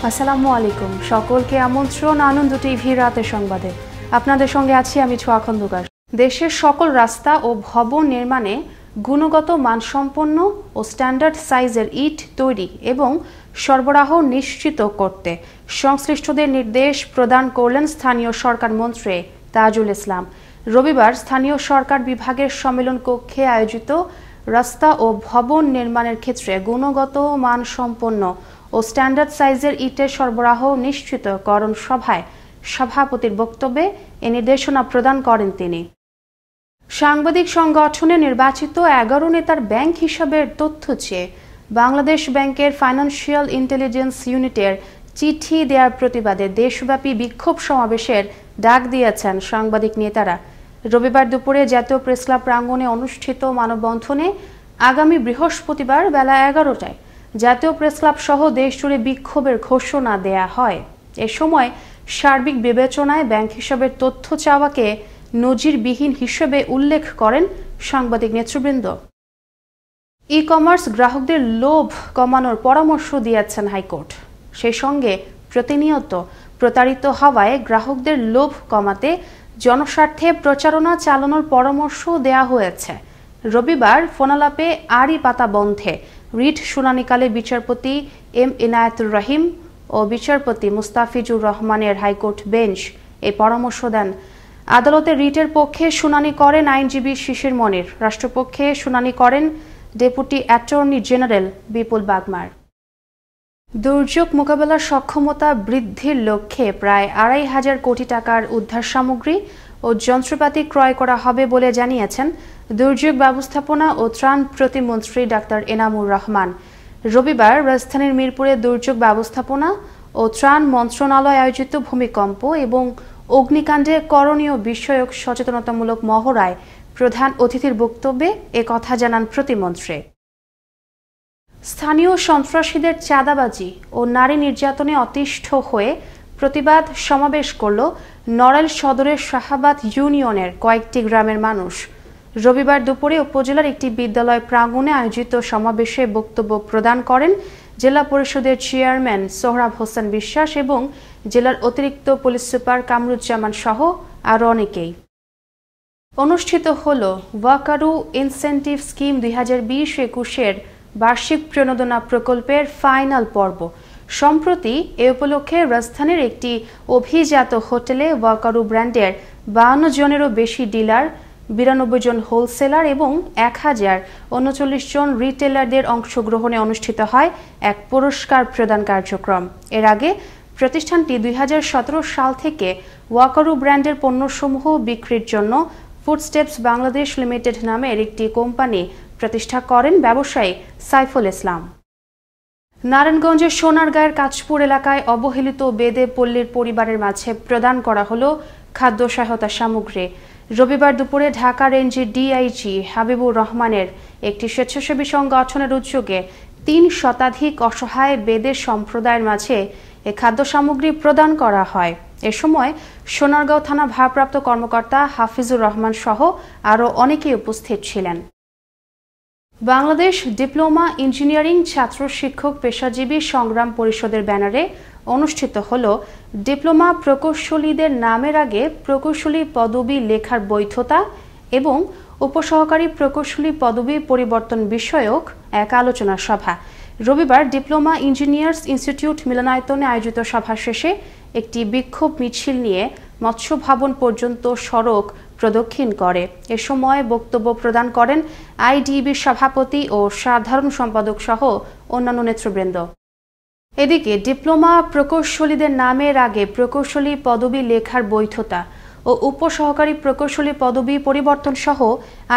আসসালামু আলাইকুম। সকলকে আমন্ত্রণ আনন্দ টিভি রাতের সংবাদে। আপনাদের সঙ্গে আছি আমি ছোঁয়া খন্দকার। দেশের সকল রাস্তা ও ভবন নির্মাণে গুণগত মানসম্পন্ন ও স্ট্যান্ডার্ড সাইজের ইট তৈরি এবং সরবরাহ নিশ্চিত করতে সংশ্লিষ্টদের নির্দেশ প্রদান করলেন স্থানীয় সরকার মন্ত্রী তাজুল ইসলাম। রবিবার স্থানীয় সরকার বিভাগের সম্মেলন কক্ষে আয়োজিত রাস্তা ও ভবন নির্মাণের ক্ষেত্রে গুণগত মানসম্পন্ন ও স্ট্যান্ডার্ড সাইজের ইটের সরবরাহ নিশ্চিতকরণ সভায় সভাপতির বক্তব্যে এ নির্দেশনা প্রদান করেন তিনি। সাংবাদিক সংগঠনে নির্বাচিত 11 নেতার ব্যাংক হিসাবের তথ্য চেয়ে বাংলাদেশ ব্যাংকের ফাইন্যান্সিয়াল ইন্টেলিজেন্স ইউনিটের চিঠি দেওয়ার প্রতিবাদে দেশব্যাপী বিক্ষোভ সমাবেশের ডাক দিয়েছেন সাংবাদিক নেতারা। রবিবার দুপুরে জাতীয় প্রেসক্লাব প্রাঙ্গণে অনুষ্ঠিত মানববন্ধনে আগামী বৃহস্পতিবার বেলা 11টায় জাতীয় প্রেসক্লাব সহ দেশজুড়ে বিক্ষোভের ঘোষণা দেয়া হয়। এ সময় সার্বিক বিবেচনায় ব্যাংক হিসাবের তথ্য চাওয়াকে নজিরবিহীন হিসেবে উল্লেখ করেন সাংবাদিক নেতৃবৃন্দ। ই কমার্স গ্রাহকদের লোভ কমানোর পরামর্শ দিয়েছেন হাইকোর্ট। সেই সঙ্গে প্রতিনিয়ত প্রতারিত হওয়ায় গ্রাহকদের লোভ কমাতে জনস্বার্থে প্রচারণা চালানোর পরামর্শ দেয়া হয়েছে। রবিবার ফোনালাপে আড়ি পাতা বন্ধে রিট শুনানিকালে বিচারপতি এম ইনায়েতুর রহিম ও বিচারপতি মুস্তাফিজুর রহমানের হাইকোর্ট বেঞ্চ এই পরামর্শ দেন। আদালতে রিটের পক্ষে শুনানি করেন আইনজীবী শিশির মনির, রাষ্ট্রপক্ষে শুনানি করেন ডেপুটি অ্যাটর্নি জেনারেল বিপুল বাগমার। দুর্যোগ মোকাবেলার সক্ষমতা বৃদ্ধির লক্ষ্যে প্রায় ২৫০০ কোটি টাকার উদ্ধার সামগ্রী ও যন্ত্রপাতি ক্রয় করা হবে বলে জানিয়েছেন দুর্যোগ ব্যবস্থাপনা ও ত্রাণ প্রতিমন্ত্রী ডাক্তার এনামুর রহমান। রবিবার রাজধানীর মিরপুরে দুর্যোগ ব্যবস্থাপনা ও ত্রাণ মন্ত্রণালয় আয়োজিত ভূমিকম্প এবং অগ্নিকাণ্ডে করণীয় বিষয়ক সচেতনতামূলক মহড়ায় প্রধান অতিথির বক্তব্যে একথা জানান প্রতিমন্ত্রী। স্থানীয় সন্ত্রাসীদের চাঁদাবাজি ও নারী নির্যাতনে অতিষ্ঠ হয়ে প্রতিবাদ সমাবেশ করল নড়াইল সদরের শাহাবাদ ইউনিয়নের কয়েকটি গ্রামের মানুষ। রবিবার দুপুরে উপজেলার একটি বিদ্যালয় প্রাঙ্গণে আয়োজিত সমাবেশে বক্তব্য প্রদান করেন জেলা পরিষদের চেয়ারম্যান সোহরাব হোসেন বিশ্বাস এবং জেলার অতিরিক্ত পুলিশ সুপার কামরুজ্জামান সহ আরও অনেকেই। অনুষ্ঠিত হল ওয়াকারু ইনসেন্টিভ স্কিম 2020-21 বার্ষিক প্রণোদনা প্রকল্পের ফাইনাল পর্ব। সম্প্রতি এ উপলক্ষে রাজধানীর একটি অভিজাত হোটেলে ওয়াকারু ব্র্যান্ডের 52 জনেরও বেশি ডিলার, 92 জন হোলসেলার এবং 1039 জন রিটেলারদের অংশগ্রহণে অনুষ্ঠিত হয় এক পুরস্কার প্রদান কার্যক্রম। এর আগে প্রতিষ্ঠানটি 2017 সাল থেকে ওয়াকারু ব্র্যান্ডের পণ্যসমূহ বিক্রির জন্য ফুডস্টেপস বাংলাদেশ লিমিটেড নামের একটি কোম্পানি প্রতিষ্ঠা করেন ব্যবসায়ী সাইফুল ইসলাম। নারায়ণগঞ্জের সোনারগাঁয়ের কাঁচপুর এলাকায় অবহেলিত বেদে পল্লীর পরিবারের মাঝে প্রদান করা হলো খাদ্য সহায়তা সামগ্রী। রবিবার দুপুরে ঢাকা রেঞ্জের ডিআইজি হাবিবুর রহমানের একটি স্বেচ্ছাসেবী সংগঠনের উদ্যোগে 3 শতাধিক অসহায় বেদে সম্প্রদায়ের মাঝে এ খাদ্য সামগ্রী প্রদান করা হয়। এ সময় সোনারগাঁও থানা ভারপ্রাপ্ত কর্মকর্তা হাফিজুর রহমান সহ আরও অনেকেই উপস্থিত ছিলেন। বাংলাদেশ ডিপ্লোমা ইঞ্জিনিয়ারিং ছাত্র শিক্ষক পেশাজীবী সংগ্রাম পরিষদের ব্যানারে অনুষ্ঠিত হল ডিপ্লোমা প্রকৌশলীদের নামের আগে প্রকৌশলী পদবি লেখার বৈধতা এবং উপসহকারী প্রকৌশলী পদবি পরিবর্তন বিষয়ক এক আলোচনা সভা। রবিবার ডিপ্লোমা ইঞ্জিনিয়ার্স ইনস্টিটিউট মিলনায়তনে আয়োজিত সভা শেষে একটি বিক্ষোভ মিছিল নিয়ে মৎস্য ভবন পর্যন্ত সড়ক প্রদক্ষিণ করে। এ সময় বক্তব্য প্রদান করেন আইডিবির সভাপতি ও সাধারণ সম্পাদক সহ অন্যান্য নেতৃবৃন্দ। এদিকে ডিপ্লোমা প্রকৌশলীদের নামের আগে প্রকৌশলী পদবি লেখার বৈধতা ও উপসহকারী প্রকৌশলী পদবি পরিবর্তন সহ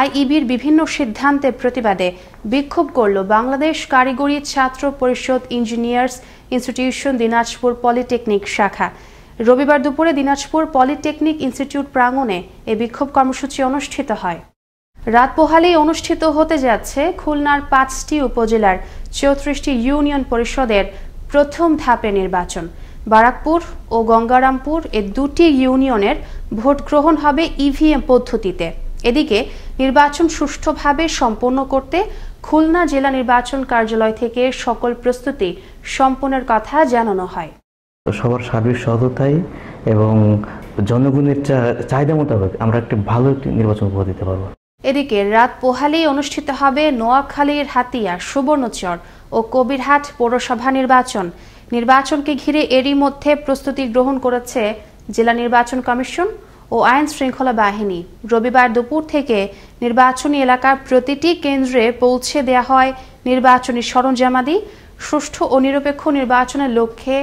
আইইবির বিভিন্ন সিদ্ধান্তের প্রতিবাদে বিক্ষোভ করল বাংলাদেশ কারিগরি ছাত্র পরিষদ ইঞ্জিনিয়ার্স ইনস্টিটিউশন দিনাজপুর পলিটেকনিক শাখা। রবিবার দুপুরে দিনাজপুর পলিটেকনিক ইনস্টিটিউট প্রাঙ্গণে এ বিক্ষোভ কর্মসূচি অনুষ্ঠিত হয়। রাত পোহালেই অনুষ্ঠিত হতে যাচ্ছে খুলনার 5টি উপজেলার 34টি ইউনিয়ন পরিষদের প্রথম ধাপের নির্বাচন। বারাকপুর ও গঙ্গারামপুর এ 2টি ইউনিয়নের ভোট গ্রহণ হবে ইভিএম পদ্ধতিতে। এদিকে নির্বাচন সুষ্ঠুভাবে সম্পন্ন করতে খুলনা জেলা নির্বাচন কার্যালয় থেকে সকল প্রস্তুতি সম্পন্নের কথা জানানো হয়। সবার সার্বিক সহায়তায় এবং জনগণের চাহিদা মোতাবেক আমরা একটি ভালো নির্বাচন উপহার দিতে পারবো। এদিকে রাত পোহালেই অনুষ্ঠিত হবে নোয়াখালীর হাতিয়া, সুবর্ণচর ও কবিরহাট পৌরসভা নির্বাচনকে ঘিরে এরই মধ্যে প্রস্তুতি গ্রহণ করেছে জেলা নির্বাচন কমিশন ও আইন শৃঙ্খলা বাহিনী। রবিবার দুপুর থেকে নির্বাচনী এলাকার প্রতিটি কেন্দ্রে পৌঁছে দেয়া হয় নির্বাচনী সরঞ্জামাদি। সুষ্ঠু ও নিরপেক্ষ নির্বাচনের লক্ষ্যে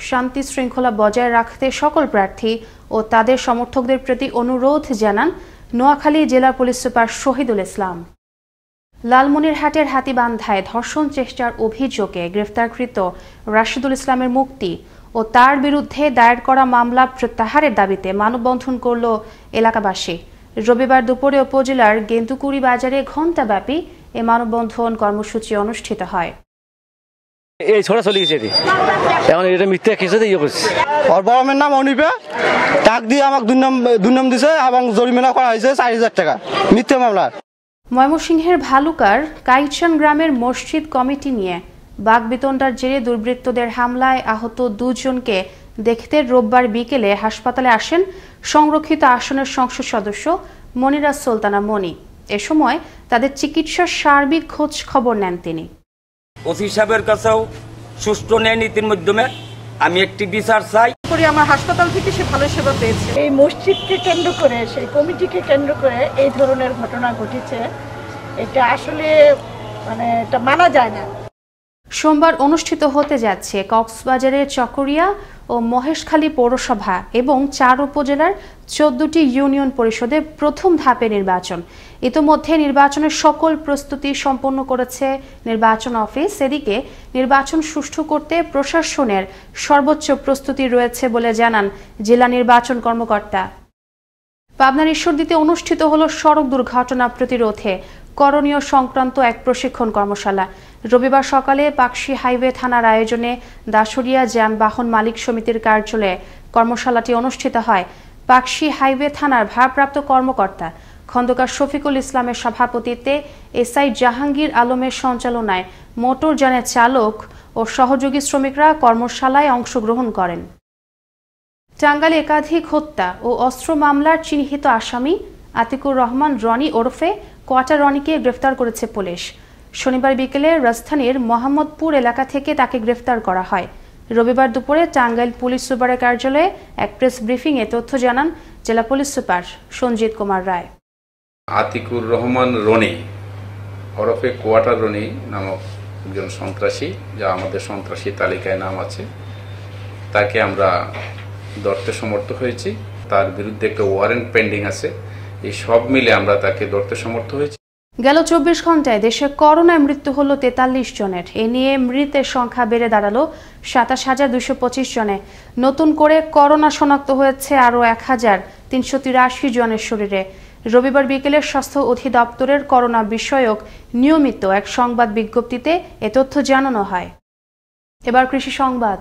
শান্তি শৃঙ্খলা বজায় রাখতে সকল প্রার্থী ও তাদের সমর্থকদের প্রতি অনুরোধ জানান নোয়াখালী জেলা পুলিশ সুপার শহীদুল ইসলাম। লালমনিরহাটের হাতীবান্ধায় ধর্ষণ চেষ্টার অভিযোগে গ্রেফতারকৃত রাশিদুল ইসলামের মুক্তি ও তার বিরুদ্ধে দায়ের করা মামলা প্রত্যাহারের দাবিতে মানববন্ধন করল এলাকাবাসী। রবিবার দুপুরে উপজেলার গেন্দুকুড়ি বাজারে ঘণ্টাব্যাপী এ মানববন্ধন কর্মসূচি অনুষ্ঠিত হয়। এই ছোড়া চলে গেছে এখন এটা মিথ্যা খেসে ইয়ে করছে। ওর বড় মেয়ের নাম অনিপে, টাক দিয়ে আমাকে দুর্নাম দিছে এবং জরিমানা করা হয়েছে 4000 টাকা মিথ্যা মামলা। ময়মনসিংহের ভালুকার কাইচান গ্রামের মসজিদ কমিটি নিয়ে বাকবিতণ্ডার জেরে দুর্বৃত্তদের হামলায় আহত 2 জনকে দেখতে রোববার বিকেলে হাসপাতালে আসেন সংরক্ষিত আসনের সংসদ সদস্য মনিরা সুলতানা মনি। এ সময় তাদের চিকিৎসার সার্বিক খোঁজ খবর নেন তিনি। ওসি সাহেবের কাছেও সুষ্ঠু ন্যায় নীতির মাধ্যমে আমি একটি বিচার চাই। আমার হাসপাতাল থেকে সে ভালো সেবা পেয়েছে। এই মসজিদকে কেন্দ্র করে, সেই কমিটিকে কেন্দ্র করে এই ধরনের ঘটনা ঘটেছে, এটা আসলে এটা মানা যায় না। সোমবার অনুষ্ঠিত হতে যাচ্ছে কক্সবাজারের চকরিয়া ও মহেশখালী পৌরসভা এবং 4 উপজেলার 14টি ইউনিয়ন পরিষদের প্রথম ধাপে নির্বাচন। ইতোমধ্যে নির্বাচনের সকল প্রস্তুতি সম্পন্ন করেছে নির্বাচন অফিস। এদিকে নির্বাচন সুষ্ঠু করতে প্রশাসনের সর্বোচ্চ প্রস্তুতি রয়েছে বলে জানান জেলা নির্বাচন কর্মকর্তা। পাবনার ঈশ্বরদীতে অনুষ্ঠিত হলো সড়ক দুর্ঘটনা প্রতিরোধে করণীয় সংক্রান্ত এক প্রশিক্ষণ কর্মশালা। রবিবার সকালে পাকশী হাইওয়ে থানার আয়োজনে দাসুরিয়া যানবাহন মালিক সমিতির কার্যালয়ে কর্মশালাটি অনুষ্ঠিত হয়। পাকশী হাইওয়ে থানার ভারপ্রাপ্ত কর্মকর্তা খন্দকার শফিকুল ইসলামের সভাপতিত্বে এসআই জাহাঙ্গীর আলমের সঞ্চালনায় মোটর যানের চালক ও সহযোগী শ্রমিকরা কর্মশালায় অংশগ্রহণ করেন। টাঙ্গাইলে একাধিক হত্যা ও অস্ত্র মামলার চিহ্নিত আসামি আতিকুর রহমান রনি ওরফে কোয়াটা রনিকে গ্রেফতার করেছে পুলিশ। শনিবার বিকেলে রাজধানীর মোহাম্মদপুর এলাকা থেকে তাকে গ্রেফতার করা হয়। রবিবার দুপুরে টাঙ্গাইল পুলিশ সুপারের কার্যালয়ে এক প্রেস ব্রিফিংয়ে তথ্য জানান জেলা পুলিশ সুপার সঞ্জিত কুমার রায়। আতিকুর রহমান রনি ওরফে কোয়াটা রনি নামক একজন সন্ত্রাসী, যা আমাদের সন্ত্রাসী তালিকায় নাম আছে, তাকে আমরা ধরতে সমর্থ হয়েছি। তার বিরুদ্ধে একটা ওয়ারেন্ট পেন্ডিং আছে। এই সব মিলে আমরা তাকে ধরতে সমর্থ হয়েছি। গেল 24 ঘন্টায় দেশে করোনায় মৃত্যু হলো 43 জনের। এ নিয়ে মৃতের সংখ্যা বেড়ে দাঁড়ালো 27,225 জনে। নতুন করে করোনা শনাক্ত হয়েছে আরও 1,383 জনের শরীরে। রবিবার বিকেলে স্বাস্থ্য অধিদপ্তরের করোনা বিষয়ক নিয়মিত এক সংবাদ বিজ্ঞপ্তিতে এ তথ্য জানানো হয়। এবার কৃষি সংবাদ।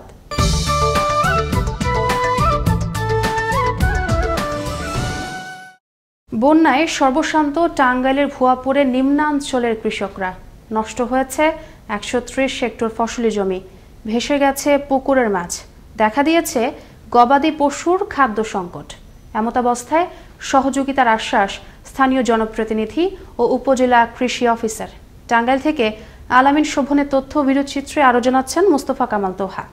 বন্যায় সর্বশান্ত টাঙ্গাইলের ভুয়াপুরের নিম্নাঞ্চলের কৃষকরা। নষ্ট হয়েছে 130 হেক্টর ফসলি জমি, ভেসে গেছে পুকুরের মাছ, দেখা দিয়েছে গবাদি পশুর খাদ্য সংকট। এমতাবস্থায় সহযোগিতার আশ্বাস স্থানীয় জনপ্রতিনিধি ও উপজেলা কৃষি অফিসার। টাঙ্গাইল থেকে আলামিন শোভনের তথ্য ভিডিওচিত্রে আরো জানাচ্ছেন মোস্তফা কামাল তোহা।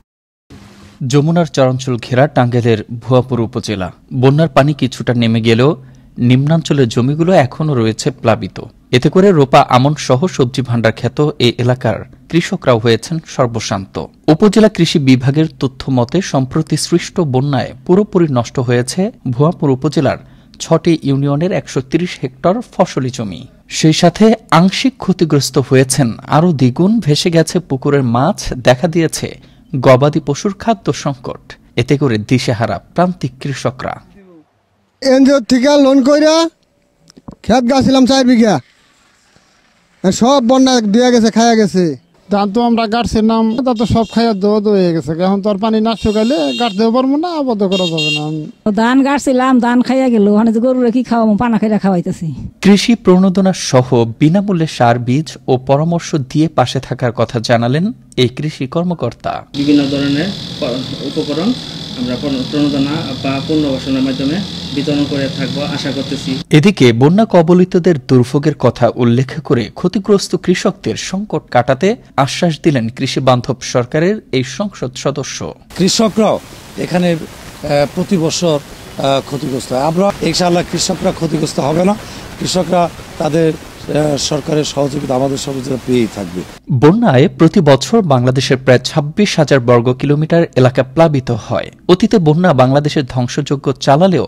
যমুনার চরাঞ্চল ঘেরা টাঙ্গাইলের ভুয়াপুর উপজেলা। বন্যার পানি কিছুটা নেমে গেলেও নিম্নাঞ্চলের জমিগুলো এখনও রয়েছে প্লাবিত। এতে করে রোপা আমন সহ সবজি ভাণ্ডার খ্যাত এই এলাকার কৃষকরাও হয়েছেন সর্বশান্ত। উপজেলা কৃষি বিভাগের তথ্য মতে সম্প্রতি সৃষ্ট বন্যায় পুরোপুরি নষ্ট হয়েছে ভুয়াপুর উপজেলার 6টি ইউনিয়নের 130 হেক্টর ফসলি জমি। সেই সাথে আংশিক ক্ষতিগ্রস্ত হয়েছেন আরও দ্বিগুণ, ভেসে গেছে পুকুরের মাছ, দেখা দিয়েছে গবাদি পশুর খাদ্য সংকট। এতে করে দিশেহারা প্রান্তিক কৃষকরা। এনজিও থেকে লোন কইরা খেত গাছিলাম 4 বিঘা, সব বন্যা দিয়ে গেছে, খায়া গেছে। ধান তো আমরা গাড়ছিলাম, তা তো সব খাইয়া দো হয়ে গেছে। এখন তো আর পানি না শুকাইলে গাড়তেও পারবো না, আবদ্ধ করা যাবে না। ধান গাড়ছিলাম, ধান খাইয়া গেল, ওখানে গরুরে কি খাওয়াবো, পানা খাইয়া খাওয়াইতেছি। কৃষি প্রণোদনা সহ বিনামূল্যে সার, বীজ ও পরামর্শ দিয়ে পাশে থাকার কথা জানালেন এই কৃষি কর্মকর্তা। বিভিন্ন ধরনের উপকরণ আমরা প্রণোদনা বা পুনর্বাসনের মাধ্যমে বিতরণ করে থাকবো আশা করতেছি। এদিকে বন্যা কবলিতদের দুর্ভোগের কথা উল্লেখ করে ক্ষতিগ্রস্ত কৃষকদের সংকট কাটাতে আশ্বাস দিলেন কৃষি বান্ধব সরকারের এই সংসদ সদস্য। কৃষকরাও এখানে প্রতি বছর ক্ষতিগ্রস্ত হয়। আমরা ইনশাআল্লাহ কৃষকরা ক্ষতিগ্রস্ত হবে না, কৃষকরা তাদের সরকারের সহযোগিতা, আমাদের সহযোগিতা পেয়েই থাকবে। বন্যায় প্রতি বছর বাংলাদেশের প্রায় 26,000 বর্গ কিলোমিটার এলাকা প্লাবিত হয়। অতীতে বন্যা বাংলাদেশের ধ্বংসযজ্ঞ চালালেও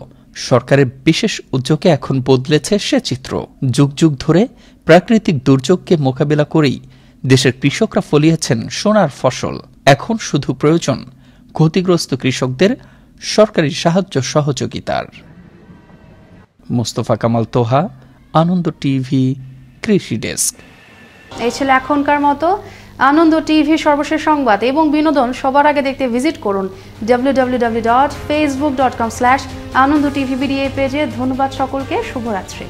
সরকারের বিশেষ উদ্যোগে এখন বদলেছে সে চিত্র। যুগ যুগ ধরে প্রাকৃতিক দুর্যোগকে মোকাবিলা করেই দেশের কৃষকরা ফলিয়েছেন সোনার ফসল। এখন শুধু প্রয়োজন ক্ষতিগ্রস্ত কৃষকদের সরকারি সাহায্য সহযোগিতার। মোস্তফা কামাল তোহা, আনন্দ টিভি, কৃষি ডেস্ক। এই ছিল এখনকার মতো আনন্দ টিভি সর্বশেষ সংবাদ এবং বিনোদন সবার আগে দেখতে ভিজিট করুন www.facebook.com/anondtvd পেজে। ধন্যবাদ সকলকে, শুভরাত্রি।